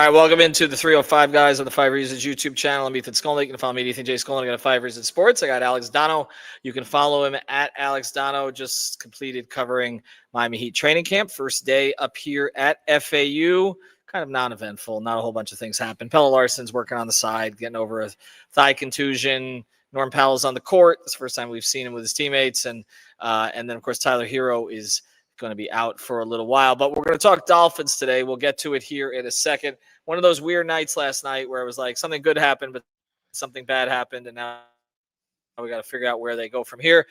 All right, welcome into the 305 guys on the 5 Reasons YouTube channel. I'm Ethan Skolnick. You can follow me at Ethan J. Skolnick on 5 Reasons Sports. I got Alex Donno. You can follow him at Alex Donno. Just completed covering Miami Heat training camp. First day up here at FAU. Kind of non-eventful. Not a whole bunch of things happened. Pelle Larson's working on the side, getting over a thigh contusion. Norm Powell's on the court. It's the first time we've seen him with his teammates. And then, of course, Tyler Hero is going to be out for a little while, but we're going to talk Dolphins today. We'll get to it here in a second. One of those weird nights last night where it was like something good happened, but something bad happened, and now we got to figure out where they go from here.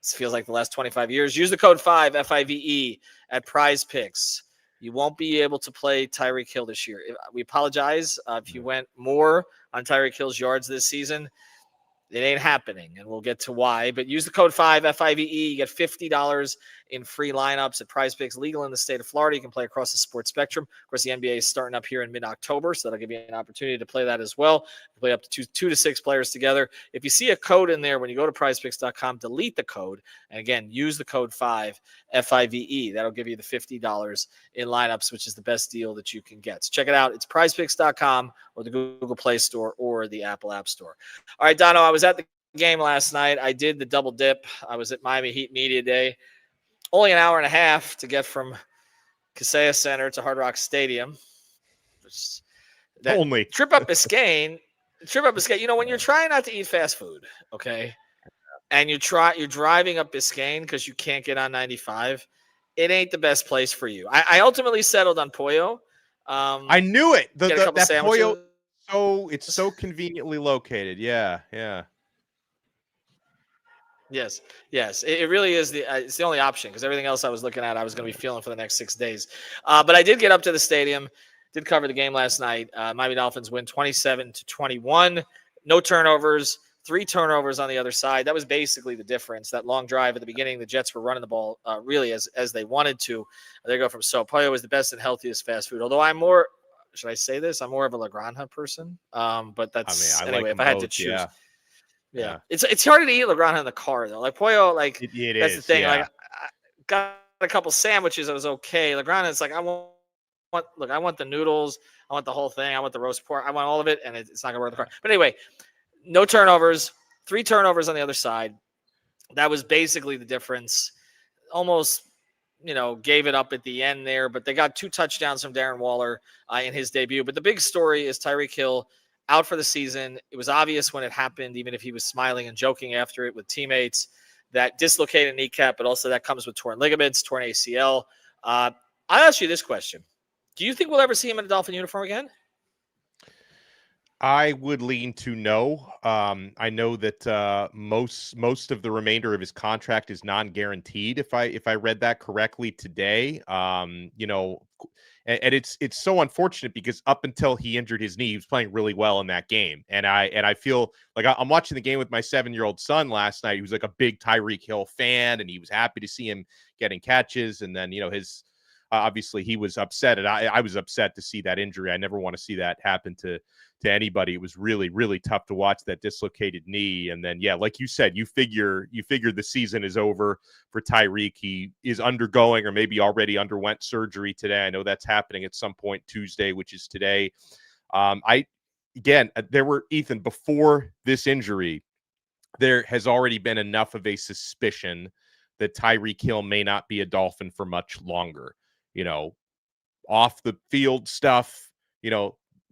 This feels like the last 25 years. Use the code 5 FIVE at Prize Picks. You won't be able to play Tyreek Hill this year. We apologize if you went more on Tyreek Hill's yards this season. It ain't happening, and we'll get to why. But use the code 5 FIVE. You get $50 in free lineups at Prize Picks, legal in the state of Florida. You can play across the sports spectrum. Of course, the NBA is starting up here in mid-October, so that'll give you an opportunity to play that as well. You play up to two to six players together. If you see a code in there when you go to prizepicks.com, delete the code. And again, use the code 5 FIVE. That'll give you the $50 in lineups, which is the best deal that you can get. So check it out. It's prizepicks.com or the Google Play Store or the Apple App Store. All right, Donno, I was at the game last night. I did the double dip. I was at Miami Heat Media Day. Only an hour and a half to get from Kaseya Center to Hard Rock Stadium. Only trip up Biscayne. You know, when you're trying not to eat fast food, okay, and you're driving up Biscayne because you can't get on 95, it ain't the best place for you. I ultimately settled on Pollo. I knew it. That Pollo. Oh, it's so conveniently located. Yeah. Yes. It really is it's the only option because everything else I was looking at, I was going to be feeling for the next 6 days. But I did get up to the stadium, did cover the game last night. Miami Dolphins win 27-21. No turnovers, 3 turnovers on the other side. That was basically the difference. That long drive at the beginning, the Jets were running the ball really as they wanted to. They go from Pollo was the best and healthiest fast food. Although I'm more, should I say this? I'm more of a La Granja person. But that's I anyway. like if I had both, to choose. Yeah. It's harder to eat La Granja in the car though. Like Pollo, like it that's is, the thing. yeah. Like I got a couple sandwiches, it was okay. La Granja, it's like I want the noodles, I want the whole thing, I want the roast pork, I want all of it, and it's not gonna work the car. But anyway, no turnovers, 3 turnovers on the other side. That was basically the difference. Almost, gave it up at the end there, but they got 2 touchdowns from Darren Waller in his debut. But the big story is Tyreek Hill out for the season. It was obvious when it happened, even if he was smiling and joking after it with teammates, that dislocated kneecap, but also that comes with torn ligaments, torn ACL. I'll ask you this question. Do you think we'll ever see him in a Dolphin uniform again? I would lean to no. I know that most of the remainder of his contract is non-guaranteed. If I read that correctly today, and it's so unfortunate because up until he injured his knee, he was playing really well in that game. And I feel like I'm watching the game with my 7-year-old son last night. He was like a big Tyreek Hill fan, and he was happy to see him getting catches. And then his obviously he was upset, and I was upset to see that injury. I never want to see that happen to anybody. It was really, really tough to watch that dislocated knee. And then, like you said, you figure the season is over for Tyreek. He is undergoing or maybe already underwent surgery today. I know that's happening at some point Tuesday, which is today. There were, Ethan, before this injury, there has already been enough of a suspicion that Tyreek Hill may not be a Dolphin for much longer. Off the field stuff,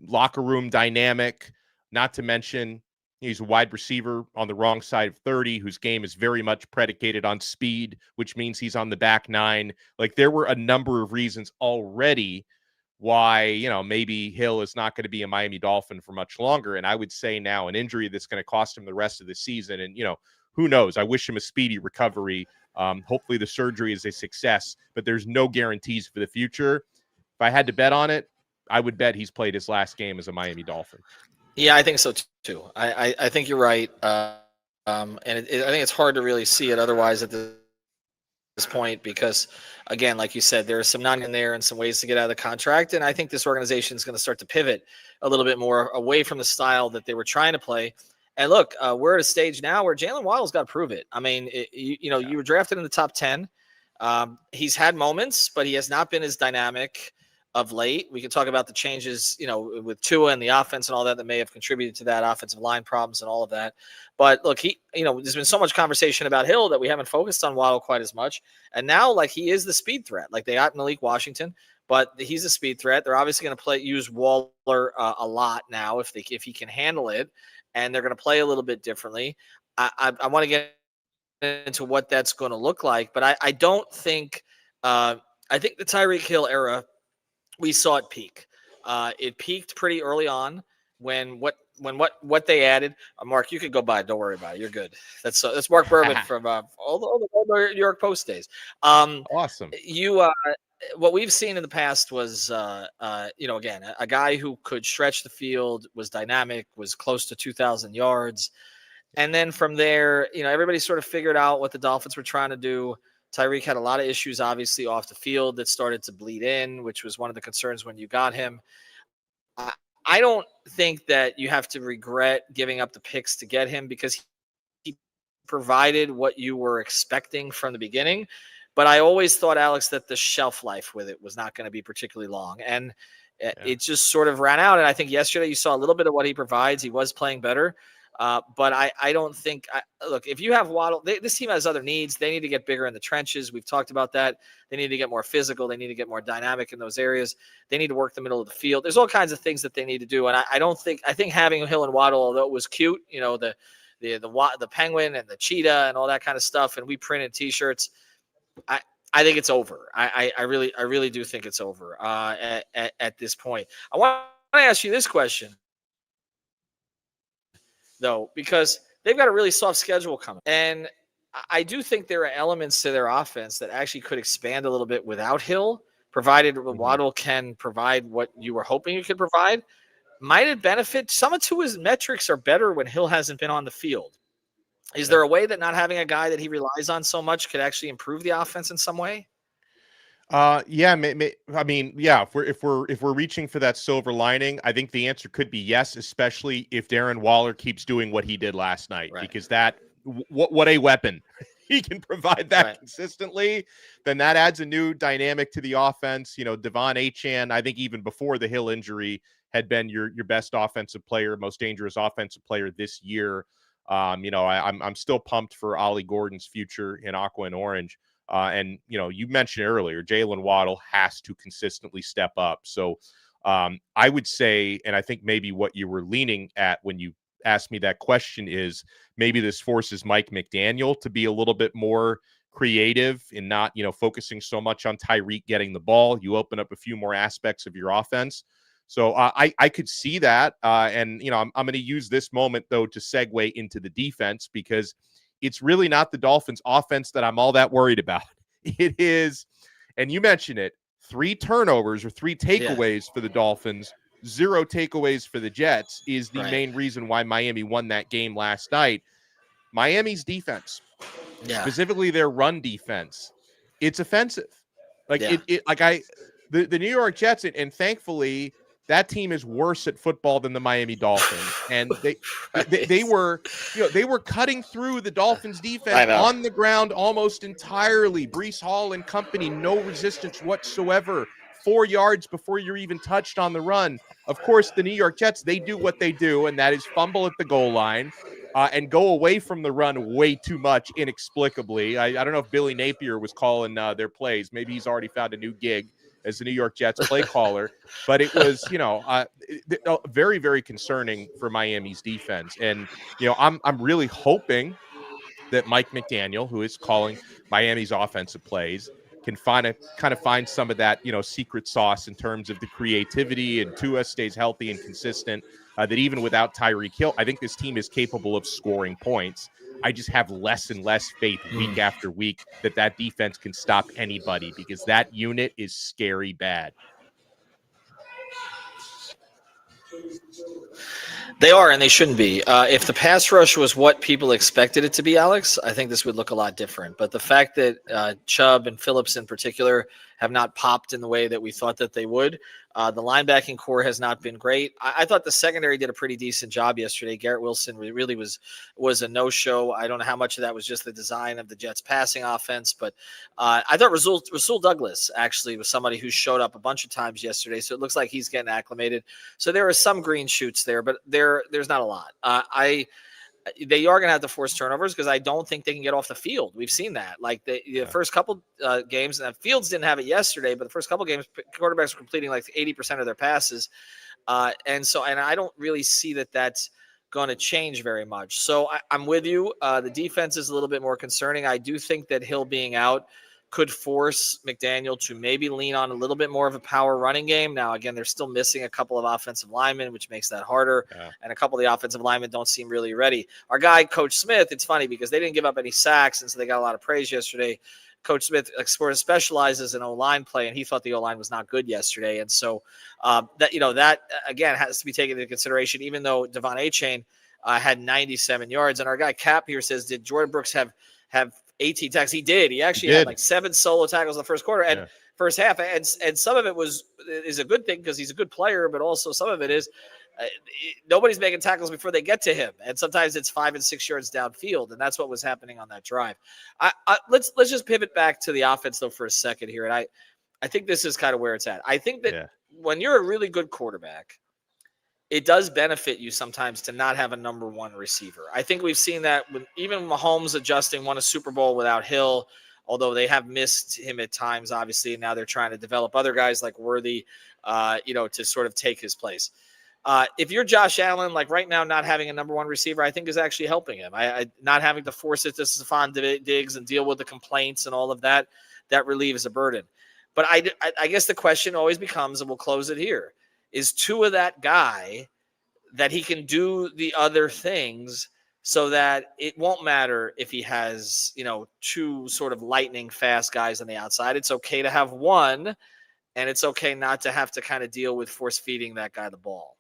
locker room dynamic, not to mention he's a wide receiver on the wrong side of 30 whose game is very much predicated on speed, which means he's on the back 9. Like, there were a number of reasons already why, maybe Hill is not going to be a Miami Dolphin for much longer. And I would say now an injury that's going to cost him the rest of the season. And, who knows? I wish him a speedy recovery. Hopefully the surgery is a success, but there's no guarantees for the future. If I had to bet on it, I would bet he's played his last game as a Miami Dolphin. Yeah, I think so too. I think you're right. I think it's hard to really see it otherwise at this point because, again, like you said, there's some non in there and some ways to get out of the contract. And I think this organization is going to start to pivot a little bit more away from the style that they were trying to play. And look, we're at a stage now where Jalen Waddle's got to prove it. I mean, you were drafted in the top 10. He's had moments, but he has not been as dynamic. of late. We can talk about the changes, with Tua and the offense and all that may have contributed to that, offensive line problems and all of that. But look, there's been so much conversation about Hill that we haven't focused on Waddle quite as much. And now, like, he is the speed threat. Like, they got Malik Washington, but he's a speed threat. They're obviously going to use Waller a lot now if he can handle it, and they're going to play a little bit differently. I want to get into what that's going to look like, but I don't think I think the Tyreek Hill era, we saw it peak. It peaked pretty early on when what they added. Mark, you could go by. Don't worry about it. You're good. That's Mark Berman from all the New York Post days. Awesome. What we've seen in the past was, again, a guy who could stretch the field, was dynamic, was close to 2,000 yards. And then from there, everybody sort of figured out what the Dolphins were trying to do. Tyreek had a lot of issues, obviously, off the field that started to bleed in, which was one of the concerns when you got him. I don't think that you have to regret giving up the picks to get him because he provided what you were expecting from the beginning. But I always thought, Alex, that the shelf life with it was not going to be particularly long. And it just sort of ran out. And I think yesterday you saw a little bit of what he provides. He was playing better. But I don't think look, if you have Waddle, this team has other needs. They need to get bigger in the trenches. We've talked about that. They need to get more physical. They need to get more dynamic in those areas. They need to work the middle of the field. There's all kinds of things that they need to do. And I think having Hill and Waddle, although it was cute, the penguin and the cheetah and all that kind of stuff, and we printed T-shirts. I think it's over. I really do think it's over at this point. I want to ask you this question, though, because they've got a really soft schedule coming. And I do think there are elements to their offense that actually could expand a little bit without Hill, provided Waddle can provide what you were hoping he could provide. Might it benefit? Some of Tua's metrics are better when Hill hasn't been on the field. Is there a way that not having a guy that he relies on so much could actually improve the offense in some way? Yeah, I mean, yeah, if we're reaching for that silver lining, I think the answer could be yes, especially if Darren Waller keeps doing what he did last night, because what a weapon. He can provide that consistently, then that adds a new dynamic to the offense. Devon Achane, I think even before the Hill injury, had been your best offensive player, most dangerous offensive player this year. I'm still pumped for Ollie Gordon's future in aqua and orange. And you mentioned earlier, Jalen Waddle has to consistently step up. So I would say, and I think maybe what you were leaning at when you asked me that question is maybe this forces Mike McDaniel to be a little bit more creative and not, focusing so much on Tyreek getting the ball. You open up a few more aspects of your offense. So I could see that. And I'm going to use this moment, though, to segue into the defense, because it's really not the Dolphins offense that I'm all that worried about. It is, and you mentioned it, 3 turnovers or 3 takeaways for the Dolphins, 0 takeaways for the Jets is the main reason why Miami won that game last night. Miami's defense, specifically their run defense, it's offensive. The New York Jets, and thankfully that team is worse at football than the Miami Dolphins. And they were cutting through the Dolphins defense on the ground almost entirely. Breece Hall and company, no resistance whatsoever. 4 yards before you're even touched on the run. Of course, the New York Jets, they do what they do, and that is fumble at the goal line and go away from the run way too much inexplicably. I don't know if Billy Napier was calling their plays. Maybe he's already found a new gig as the New York Jets play caller. But it was, very, very concerning for Miami's defense. And, I'm really hoping that Mike McDaniel, who is calling Miami's offensive plays, can find some of that, secret sauce in terms of the creativity, and Tua stays healthy and consistent, that even without Tyreek Hill, I think this team is capable of scoring points. I just have less and less faith week after week that defense can stop anybody, because that unit is scary bad. They are, and they shouldn't be. If the pass rush was what people expected it to be, Alex, I think this would look a lot different. But the fact that Chubb and Phillips in particular have not popped in the way that we thought that they would, the linebacking core has not been great. I thought the secondary did a pretty decent job yesterday. Garrett Wilson really was a no-show. I don't know how much of that was just the design of the Jets' passing offense, but I thought Rasul Douglas actually was somebody who showed up a bunch of times yesterday, so it looks like he's getting acclimated. So there are some green shoots there, but there's not a lot. They are going to have to force turnovers because I don't think they can get off the field. We've seen that. Like the first couple games, and Fields didn't have it yesterday, but the first couple games, quarterbacks were completing like 80% of their passes. And I don't really see that that's going to change very much. So I'm with you. The defense is a little bit more concerning. I do think that Hill being out could force McDaniel to maybe lean on a little bit more of a power running game. Now, again, they're still missing a couple of offensive linemen, which makes that harder. Yeah. And a couple of the offensive linemen don't seem really ready. Our guy, Coach Smith, it's funny because they didn't give up any sacks, and so they got a lot of praise yesterday. Coach Smith specializes in O-line play, and he thought the O-line was not good yesterday. And so that again has to be taken into consideration, even though Devon Achane had 97 yards. And our guy Cap here says, did Jordan Brooks have 18 tackles? He did. He actually had like 7 solo tackles in the first quarter and first half. And some of it is a good thing because he's a good player, but also some of it is nobody's making tackles before they get to him. And sometimes it's 5 and 6 yards downfield. And that's what was happening on that drive. Let's just pivot back to the offense though for a second here. And I think this is kind of where it's at. I think that when you're a really good quarterback, it does benefit you sometimes to not have a number one receiver. I think we've seen that when even Mahomes won a Super Bowl without Hill, although they have missed him at times, obviously, and now they're trying to develop other guys like Worthy, to sort of take his place. If you're Josh Allen, like right now, not having a number one receiver, I think is actually helping him. Not having to force it to Stephon Diggs and deal with the complaints and all of that relieves a burden. But I guess the question always becomes, and we'll close it here, is Tua that guy that he can do the other things so that it won't matter if he has, 2 sort of lightning fast guys on the outside. It's okay to have one, and it's okay not to have to kind of deal with force feeding that guy the ball.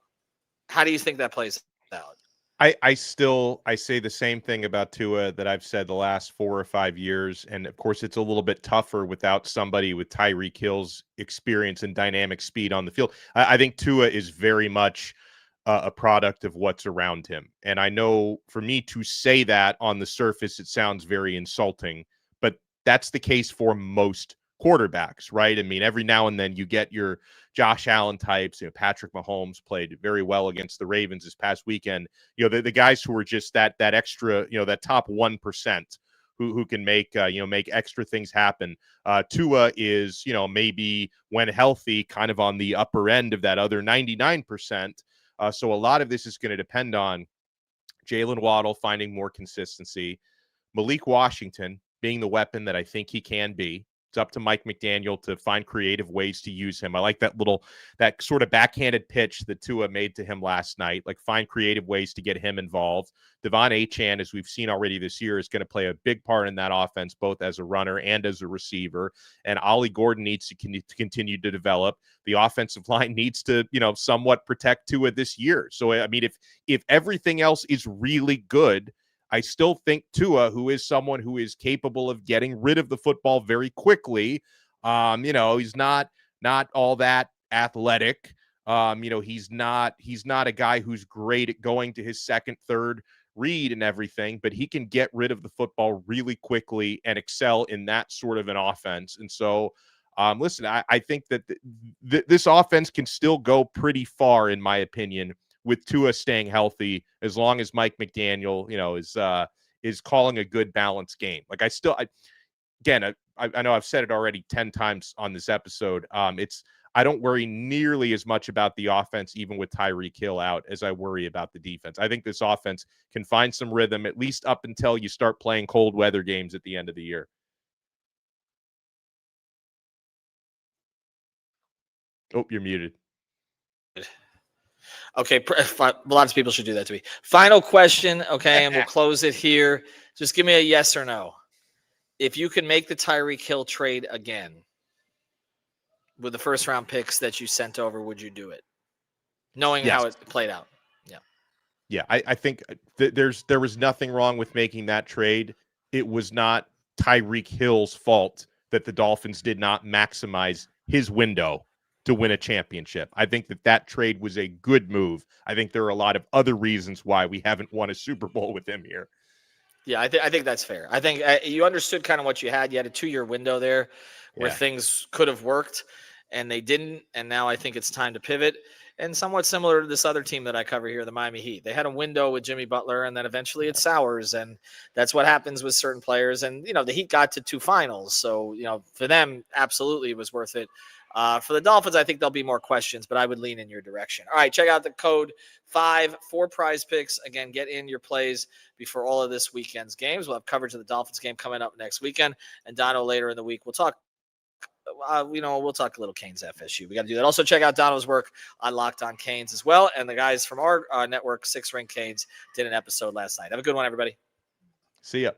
How do you think that plays out? I say the same thing about Tua that I've said the last 4 or 5 years. And of course, it's a little bit tougher without somebody with Tyreek Hill's experience and dynamic speed on the field. I think Tua is very much a product of what's around him. And I know for me to say that on the surface, it sounds very insulting, but that's the case for most quarterbacks, right? I mean, every now and then you get your Josh Allen types. Patrick Mahomes played very well against the Ravens this past weekend. The guys who are just that extra, that top 1% who can make extra things happen. Tua is, maybe when healthy, kind of on the upper end of that other 99%. So a lot of this is going to depend on Jalen Waddle finding more consistency, Malik Washington being the weapon that I think he can be. It's up to Mike McDaniel to find creative ways to use him. I like that sort of backhanded pitch that Tua made to him last night. Like, find creative ways to get him involved. Devon Achane, as we've seen already this year, is going to play a big part in that offense, both as a runner and as a receiver. And Ollie Gordon needs to continue to develop. The offensive line needs to, somewhat protect Tua this year. So, I mean, if everything else is really good, I still think Tua, who is someone who is capable of getting rid of the football very quickly, he's not all that athletic. He's not a guy who's great at going to his second, third read and everything, but he can get rid of the football really quickly and excel in that sort of an offense. And so, listen, I think that this offense can still go pretty far, in my opinion, with Tua staying healthy, as long as Mike McDaniel, is calling a good balanced game. Like, I know I've said it already 10 times on this episode. I don't worry nearly as much about the offense, even with Tyreek Hill out, as I worry about the defense. I think this offense can find some rhythm, at least up until you start playing cold weather games at the end of the year. Oh, you're muted. Okay, lots of people should do that to me. Final question, okay, and we'll close it here. Just give me a yes or no. If you can make the Tyreek Hill trade again with the first-round picks that you sent over, would you do it? Knowing how it played out. Yeah. Yeah, I think there was nothing wrong with making that trade. It was not Tyreek Hill's fault that the Dolphins did not maximize his window to win a championship. I think that trade was a good move. I think there are a lot of other reasons why we haven't won a Super Bowl with him here. Yeah, I think that's fair. I think you understood kind of what you had. You had a 2-year window there where things could have worked, and they didn't. And now I think it's time to pivot. And somewhat similar to this other team that I cover here, the Miami Heat. They had a window with Jimmy Butler, and then eventually it sours, and that's what happens with certain players. And the Heat got to 2 finals, so for them, absolutely it was worth it. For the Dolphins, I think there'll be more questions, but I would lean in your direction. All right, check out the code 5 for Prize Picks. Again, get in your plays before all of this weekend's games. We'll have coverage of the Dolphins game coming up next weekend, and Donno later in the week. We'll talk. We'll talk a little Canes FSU. We got to do that. Also, check out Donno's work on Locked On Canes as well. And the guys from our network, 6 Ring Canes, did an episode last night. Have a good one, everybody. See ya.